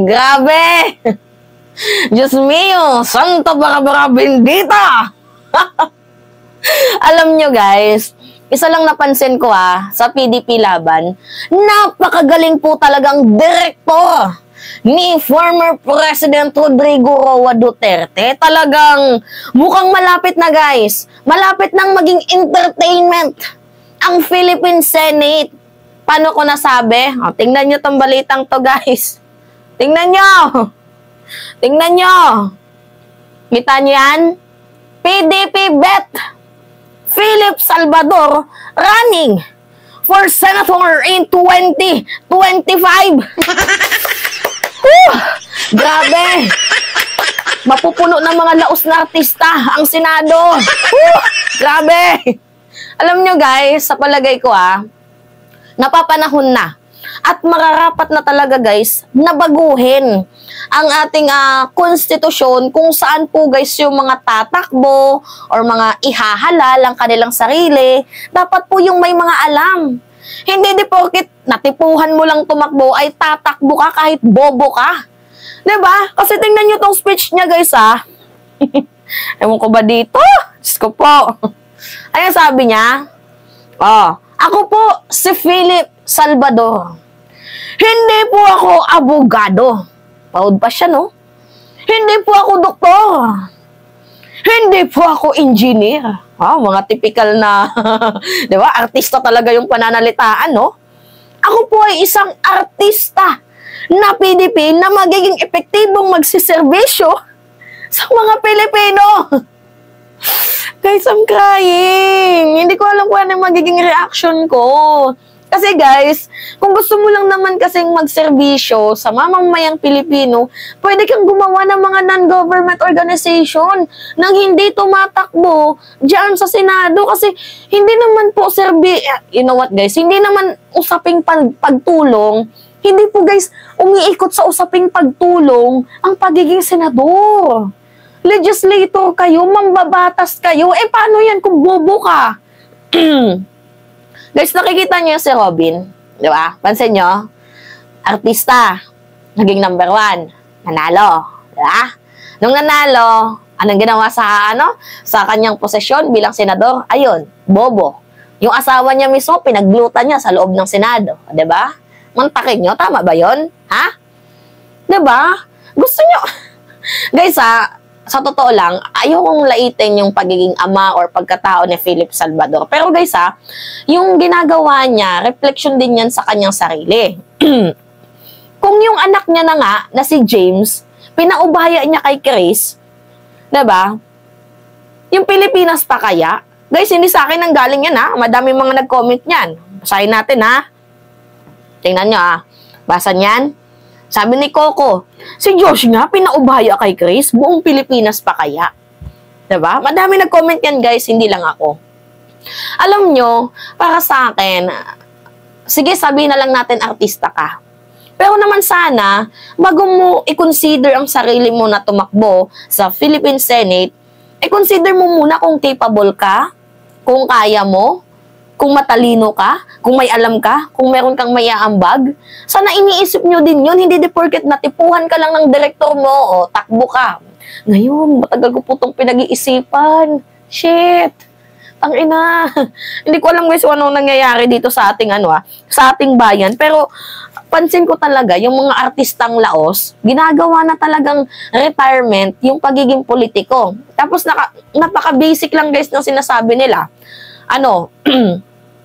Grabe! Diyos mio, Santa Barbara Bendita! Alam nyo guys, isa lang napansin ko sa PDP Laban, napakagaling po talagang direktor ni former President Rodrigo Roa Duterte. Talagang mukhang malapit na guys. Malapit nang maging entertainment ang Philippine Senate. Paano ko nasabi? Tingnan nyo tong balitang to guys. Tingnan nyo. Tingnan nyo. Kita nyo yan? PDP bet. Philip Salvador running for senator in 2025. Grabe. Mapupuno ng mga laos na artista ang Senado. Grabe. Alam nyo guys, sa palagay ko napapanahon na. At mararapat na talaga guys, na baguhin ang ating konstitusyon kung saan po guys yung mga tatakbo or mga ihahalal ang kanilang sarili. Dapat po yung may mga alam. Hindi di porket natipuhan mo lang tumakbo ay tatakbo ka kahit bobo ka. Diba? Kasi tingnan nyo tong speech niya guys Ewan ko ba dito? Diyos ko po. Ayun sabi niya, ako po si Philip Salvador. Hindi po ako abogado. Proud pa siya, no? Hindi po ako doktor. Hindi po ako engineer. Mga typical na, di ba? Artista talaga yung pananalitaan, no? Ako po ay isang artista na PDP na magiging epektibong magsiservisyo sa mga Pilipino. Guys, I'm crying. Hindi ko alam kung ano yung magiging reaction ko. Kasi guys, kung gusto mo lang naman kasing magserbisyo sa mamamayang Pilipino, pwede kang gumawa ng mga non-government organization nang hindi tumatakbo dyan sa Senado. Kasi hindi naman po you know what guys, hindi naman usaping pagtulong, hindi po guys umiikot sa usaping pagtulong ang pagiging senador. Legislator kayo, mambabatas kayo, paano yan kung bobo ka? Guys, nakikita niyo si Robin, di ba? Pansin niyo, artista, naging number 1, nanalo, di ba? Nung nanalo, anong ginawa sa kanyang posisyon bilang senador? Ayun, bobo. Yung asawa niya mismo, pinaglutan niya sa loob ng Senado, di ba? Mantakin niyo, tama ba 'yon? Ha? Di ba? Gusto niyo, guys sa totoo lang, ayokong laitin yung pagiging ama or pagkatao ni Philip Salvador. Pero guys yung ginagawa niya, reflection din yan sa kanyang sarili. Kung yung anak niya na nga, na si James, pinaubaya niya kay Chris, diba? Yung Pilipinas pa kaya? Guys, hindi sa akin ang galing yan Madami mga nag-comment niyan. Basahin natin Tingnan nyo Basa niyan. Sabi ni Coco, si Josh nga, pinaubaya kay Chris, buong Pilipinas pa kaya? Diba? Madami nag-comment yan guys, hindi lang ako. Alam nyo, para sa akin, sige sabihin na lang natin artista ka. Pero naman sana, bago mo i-consider ang sarili mo na tumakbo sa Philippine Senate, i-consider mo muna kung capable ka, kung kaya mo, kung matalino ka, kung may alam ka, kung meron kang mayaambag. Sana iniisip nyo din yun, hindi porket natipuhan ka lang ng direktor mo, takbo ka. Ngayon, matagal ko po itong pinag-iisipan. Shit! Tangina! Hindi ko alam guys kung anong nangyayari dito sa ating sa ating bayan. Pero, pansin ko talaga, yung mga artistang laos, ginagawa na talagang retirement yung pagiging politiko. Tapos, napaka-basic lang guys ng sinasabi nila.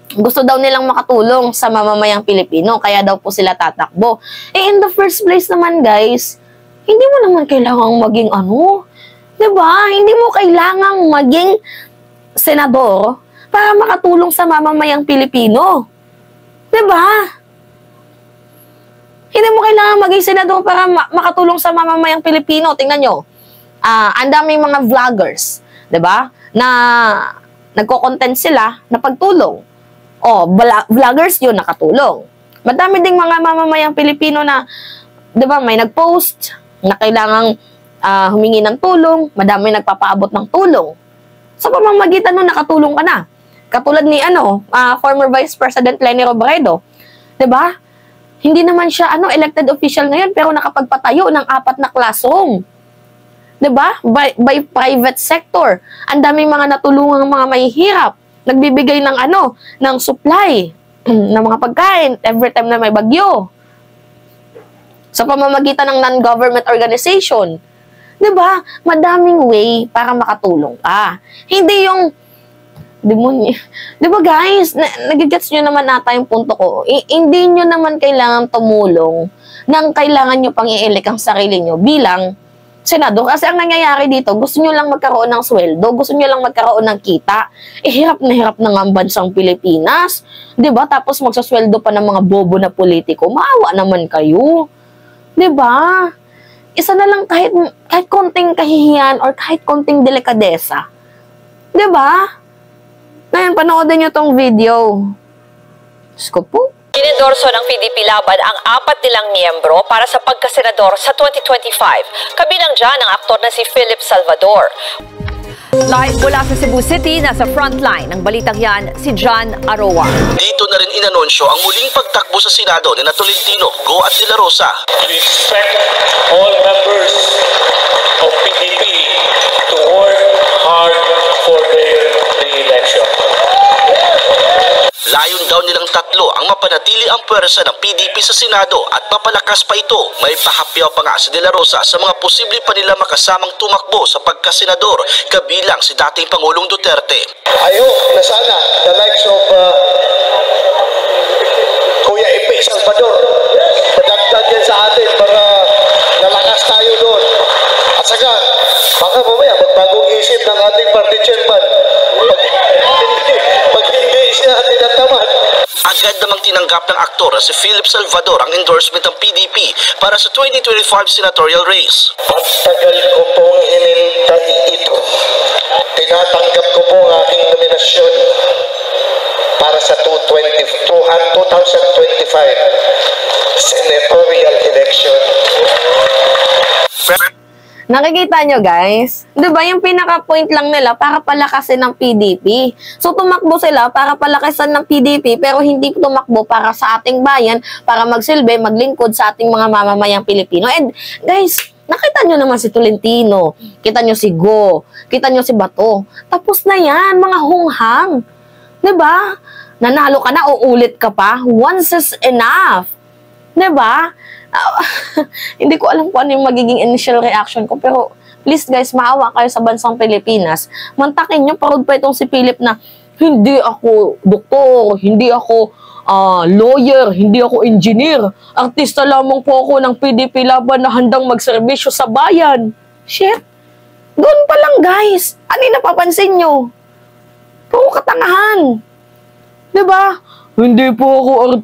Gusto daw nilang makatulong sa mamamayang Pilipino, kaya daw po sila tatakbo. In the first place naman guys, hindi mo naman kailangang maging diba? Hindi mo kailangang maging senador para makatulong sa mamamayang Pilipino. Diba? Hindi mo kailangang maging senador para makatulong sa mamamayang Pilipino. Tingnan nyo, ang daming mga vloggers, diba? Na nagko-content sila na pagtulong. Vloggers yun, nakatulong. Madami ding mga mamamayang Pilipino na, di ba, may nag-post na kailangang humingi ng tulong, madami nagpapaabot ng tulong. Sa pamamagitan nun, nakatulong ka na. Katulad ni, former Vice President Leni Robredo. Di ba? Hindi naman siya elected official ngayon pero nakapagpatayo ng 4 na classroom. 'Di ba? By private sector. Ang daming mga natulungang mga mahihirap. Nagbibigay ng ng supply ng mga pagkain every time na may bagyo. Sa pamamagitan ng non-government organization. 'Di ba? Madaming way para makatulong ka. Hindi yung demonyo. 'Di ba guys? Nagigets nyo naman ata yung punto ko. Hindi nyo naman kailangan tumulong nang kailangan nyo pang i-elect ang sarili nyo bilang senador. Kasi ang nangyayari dito, gusto nyo lang magkaroon ng sweldo, gusto nyo lang magkaroon ng kita. Hirap na nga ang bansang Pilipinas. 'Di ba? Tapos magsasweldo pa ng mga bobo na politiko. Maawa naman kayo. 'Di ba? Isa na lang kahit konting kahihiyan or kahit konting delikadesa. 'Di ba? Ngayon, panoorin nyo tong video. Diyos ko po. Inendorso ng PDP Laban ang 4 nilang miyembro para sa pagkasenador sa 2025. Kabilang dyan ang aktor na si Philip Salvador. Live mula sa Cebu City, nasa frontline ng balitang yan, si John Aroa. Dito na rin inanunsyo ang muling pagtakbo sa Senado ni Tolentino, Go at De La Rosa. We expect all members of PDP to work hard for their re-election. Layon daw nilang tatlo ang mapanatili ang puwersa ng PDP sa Senado at mapalakas pa ito. May pahapyaw pa nga si De La Rosa sa mga posible pa nila makasamang tumakbo sa pagkasenador, kabilang si dating Pangulong Duterte. I hope na sana the likes of Kuya Ipe Salvador padagdag yan sa atin para nalakas tayo doon. At saka, baka mamaya magbagong isip ng ating party chairman pag hindi siya tinatamad. Agad namang tinanggap ng aktor na si Philip Salvador ang endorsement ng PDP para sa 2025 senatorial race. Pagtagal ko pong hinintay ito. Tinatanggap ko po ang aking nominasyon para sa 2025 senatorial election. Nakikita nyo guys? 'Di ba yung pinaka-point lang nila para palakasin ng PDP. So tumakbo sila para palakasin ng PDP pero hindi tumakbo para sa ating bayan, para magsilbi, maglingkod sa ating mga mamamayang Pilipino. And guys, nakita nyo naman si Tolentino, kita nyo si Go, kita nyo si Bato. Tapos na yan, mga hunghang. 'Di ba? Nanalo ka na, uulit ka pa. Once is enough. 'Di ba? Hindi ko alam kung ano yung magiging initial reaction ko, pero please guys, maawa kayo sa bansang Pilipinas. Mantakin nyo, parod pa itong si Philip na hindi ako doktor, hindi ako lawyer, hindi ako engineer. Artista lamang po ako ng PDP Laban na handang magserbisyo sa bayan. Shit. Doon pa lang guys. Ano yung napapansin nyo? Puro katangahan. 'Di ba? Hindi po ako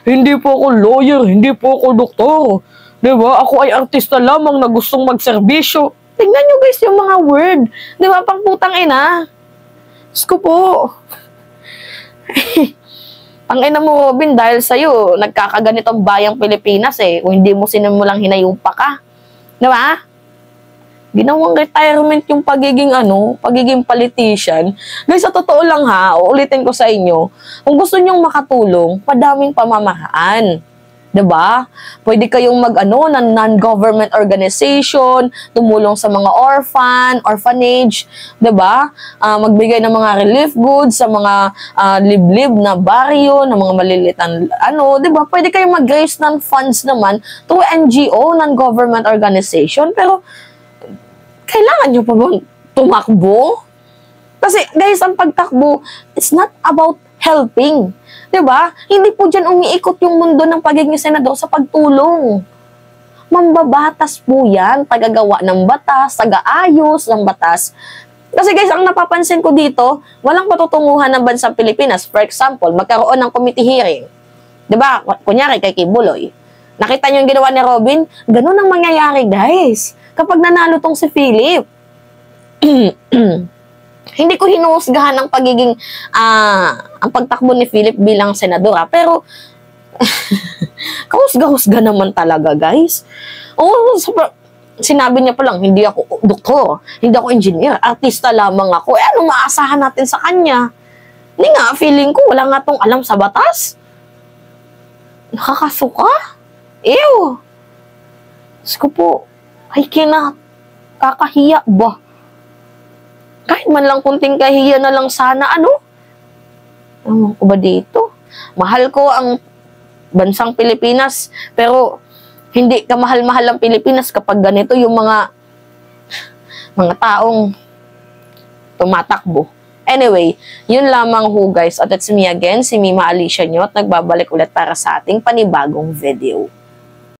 hindi po ako lawyer, hindi po ako doktor. 'Di ba? Ako ay artista lamang na gustong magserbisyo. Tingnan nyo guys yung mga word. 'Di ba? Pang putang ina. Diyos ko po. Ang ina mo, Robin, dahil sa'yo, nagkakaganitong bayang Pilipinas eh. Kung hindi mo sinimulang hinayupa ka. 'Di ba? Ginawang retirement yung pagiging pagiging politician. Guys, sa totoo lang ha, uulitin ko sa inyo, kung gusto nyong makatulong, madaming pamamaraan. 'Di ba? Pwede kayong ng non-government organization, tumulong sa mga orphanage, 'di ba? Magbigay ng mga relief goods sa mga liblib na baryo, ng mga malilitan 'di ba? Pwede kayong mag-raise ng funds naman to NGO, non-government organization, pero kailangan nyo pa bang tumakbo? Kasi, guys, ang pagtakbo, it's not about helping. 'Di ba? Hindi po dyan umiikot yung mundo ng pagiging senador sa pagtulong. Mambabatas po yan, tagagawa ng batas, tagaayos ng batas. Kasi guys, ang napapansin ko dito, walang patutunguhan ng bansang Pilipinas. For example, magkaroon ng committee hearing. 'Di ba? Kunyari kay Kibuloy. Nakita nyo yung ginawa ni Robin? Ganun ang mangyayari, guys. Kapag nanalo tong si Philip, hindi ko hinuhusgahan ang pagiging, ang pagtakbo ni Philip bilang senador, pero, kahusga-husga naman talaga, guys. Sinabi niya pa lang, hindi ako doktor, hindi ako engineer, artista lamang ako. Anong maasahan natin sa kanya? Hindi nga, feeling ko, wala nga tong alam sa batas. Nakakasuka? Ew! Diyos ko po, ay kakahiya ba? Kahit man lang kunting kahiya na lang sana, ano? Ewan ko ba dito? Mahal ko ang bansang Pilipinas, pero hindi ka mahal-mahal ang Pilipinas kapag ganito yung mga taong tumatakbo. Anyway, yun lamang ho guys. At it's me again, si Mima Alicia nyo, at nagbabalik ulit para sa ating panibagong video.